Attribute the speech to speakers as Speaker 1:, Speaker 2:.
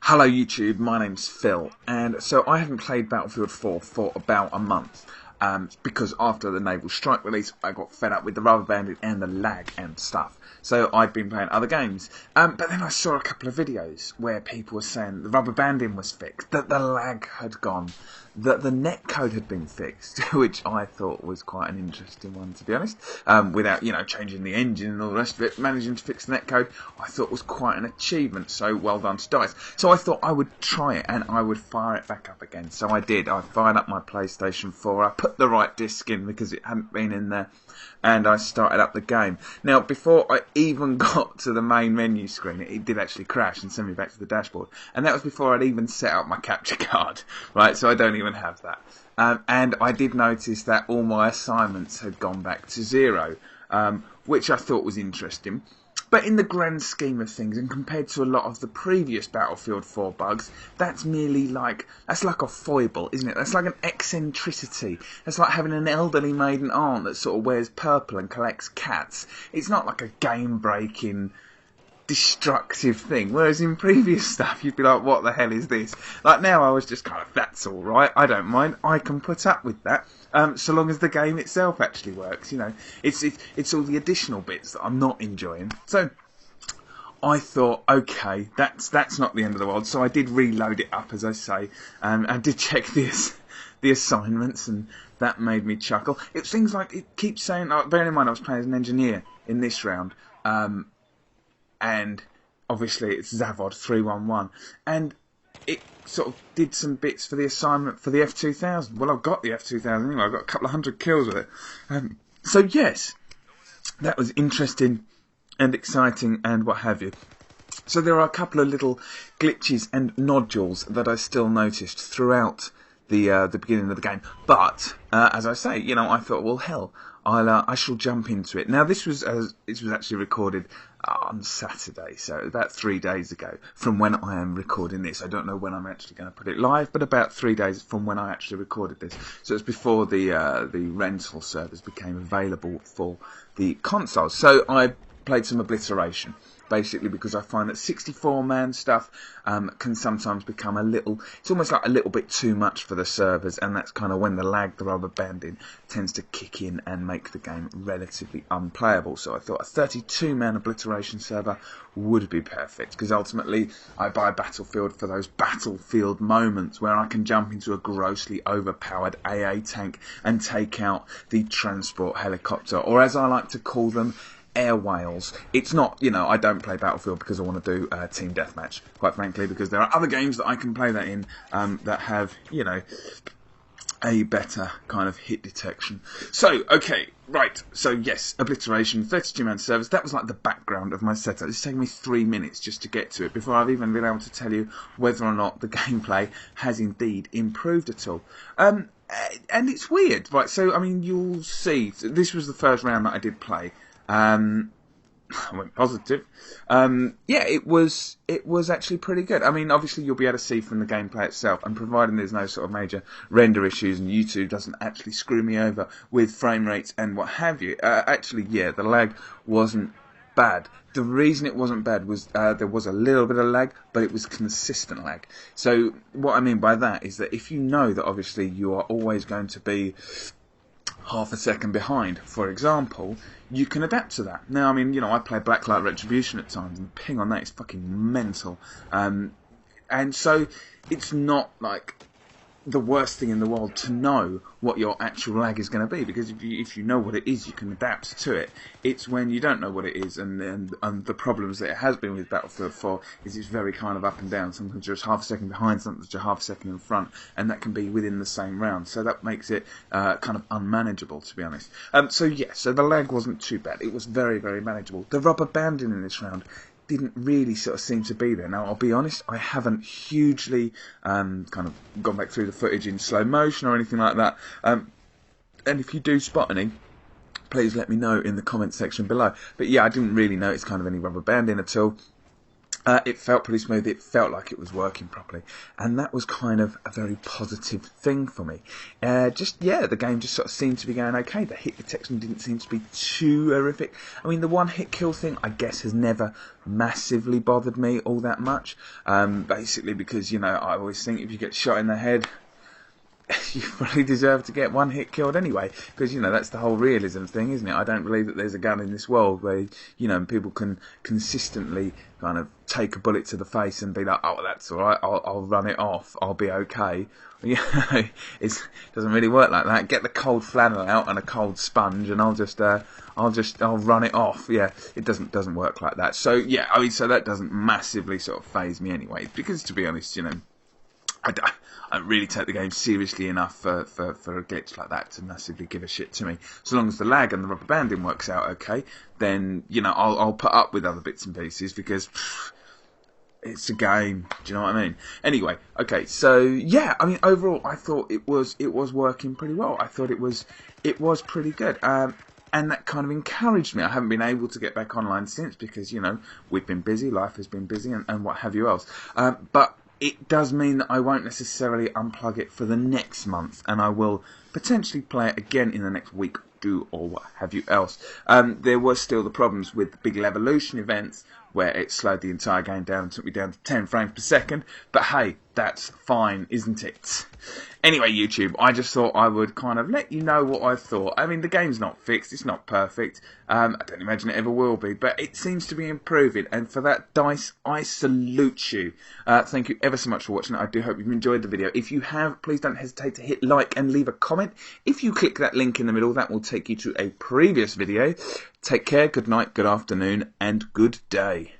Speaker 1: Hello YouTube, my name's Phil, and so I haven't played Battlefield 4 for about a month, because after the Naval Strike release I got fed up with the rubber banding and the lag and stuff, so I'd been playing other games, but then I saw a couple of videos where people were saying the rubber banding was fixed, that the lag had gone, that the netcode had been fixed, which I thought was quite an interesting one, to be honest, without, changing the engine and all the rest of it. Managing to fix the netcode I thought was quite an achievement, so well done to DICE. So I thought I would try it and I would fire it back up again. So I did. I fired up my PlayStation 4, I put the right disc in because it hadn't been in there, and I started up the game. Now, before I even got to the main menu screen, it did actually crash and send me back to the dashboard. And that was before I'd even set up my capture card, right? So I don't even have that. And I did notice that all my assignments had gone back to 0, which I thought was interesting. But in the grand scheme of things, and compared to a lot of the previous Battlefield 4 bugs, that's like a foible, isn't it? That's like an eccentricity. That's like having an elderly maiden aunt that sort of wears purple and collects cats. It's not like a game-breaking, destructive thing. Whereas in previous stuff, you'd be like, what the hell is this? Like now, I was just kind of, that's all right. I don't mind. I can put up with that. So long as the game itself actually works, it's all the additional bits that I'm not enjoying. So I thought, okay, that's not the end of the world. So I did reload it up, as I say, I did check the assignments, and that made me chuckle. It's things like, it keeps saying, bearing in mind I was playing as an engineer in this round, and obviously it's Zavod 311, and it sort of did some bits for the assignment for the F2000. Well, I've got the F2000 anyway. I've got a couple of hundred kills with it. So yes, that was interesting and exciting and what have you. So there are a couple of little glitches and nodules that I still noticed throughout the beginning of the game. But as I say, I thought, well, hell, I shall jump into it. Now, this was actually recorded on Saturday, so about 3 days ago from when I am recording this. I don't know when I'm actually going to put it live, but about 3 days from when I actually recorded this. So it's before the rental servers became available for the consoles. So I played some Obliteration, basically because I find that 64-man stuff can sometimes become it's almost like a little bit too much for the servers, and that's kind of when the rubber banding tends to kick in and make the game relatively unplayable. So I thought a 32-man Obliteration server would be perfect, because ultimately I buy Battlefield for those battlefield moments where I can jump into a grossly overpowered AA tank and take out the transport helicopter, or as I like to call them, air whales. It's not, I don't play Battlefield because I want to do Team Deathmatch, quite frankly, because there are other games that I can play that in that have, a better kind of hit detection. So, okay, right, so yes, Obliteration, 32-man servers, that was like the background of my setup. It's taken me 3 minutes just to get to it before I've even been able to tell you whether or not the gameplay has indeed improved at all. And it's weird, right, so, you'll see, this was the first round that I did play. I went positive. It was actually pretty good. Obviously you'll be able to see from the gameplay itself, and providing there's no sort of major render issues and YouTube doesn't actually screw me over with frame rates and what have you. The lag wasn't bad. The reason it wasn't bad was there was a little bit of lag, but it was consistent lag. So what I mean by that is that if you know that obviously you are always going to be half a second behind, for example, you can adapt to that. Now, I play Blacklight Retribution at times, and the ping on that is fucking mental. And so it's not like the worst thing in the world to know what your actual lag is going to be, because if you know what it is, you can adapt to it. It's when you don't know what it is, and the problems that it has been with Battlefield 4 is it's very kind of up and down. Sometimes you're just half a second behind, sometimes you're half a second in front, and that can be within the same round. So that makes it kind of unmanageable, to be honest. So the lag wasn't too bad. It was very, very manageable. The rubber banding in this round didn't really sort of seem to be there. Now, I'll be honest, I haven't hugely kind of gone back through the footage in slow motion or anything like that. And if you do spot any, please let me know in the comment section below. But yeah, I didn't really notice kind of any rubber banding at all. It felt pretty smooth. It felt like it was working properly, and that was kind of a very positive thing for me. The game just sort of seemed to be going okay. The hit detection didn't seem to be too horrific. I mean, the one hit kill thing, I guess, has never massively bothered me all that much. Basically because, I always think if you get shot in the head, you probably deserve to get one hit killed anyway, because that's the whole realism thing, isn't it? I don't believe that there's a gun in this world where people can consistently kind of take a bullet to the face and be like, oh, that's all right, I'll run it off, I'll be okay. It doesn't really work like that. Get the cold flannel out and a cold sponge, and I'll run it off. Yeah, it doesn't work like that. So so that doesn't massively sort of faze me anyway, because to be honest, I don't really take the game seriously enough for a glitch like that to massively give a shit to me. So long as the lag and the rubber banding works out okay, then I'll put up with other bits and pieces, because it's a game. Do you know what I mean? Anyway, okay, so overall I thought it was working pretty well. I thought it was pretty good. And that kind of encouraged me. I haven't been able to get back online since, because we've been busy, life has been busy, and what have you else. But it does mean that I won't necessarily unplug it for the next month, and I will potentially play it again in the next week or two, or what have you else. There was still the problems with the big Levolution events, where it slowed the entire game down and took me down to 10 frames per second. But hey, that's fine, isn't it? Anyway, YouTube, I just thought I would kind of let you know what I thought. I mean, the game's not fixed, it's not perfect. I don't imagine it ever will be, but it seems to be improving, and for that, DICE, I salute you. Thank you ever so much for watching. I do hope you've enjoyed the video. If you have, please don't hesitate to hit like and leave a comment. If you click that link in the middle, that will take you to a previous video. Take care, good night, good afternoon, and good day.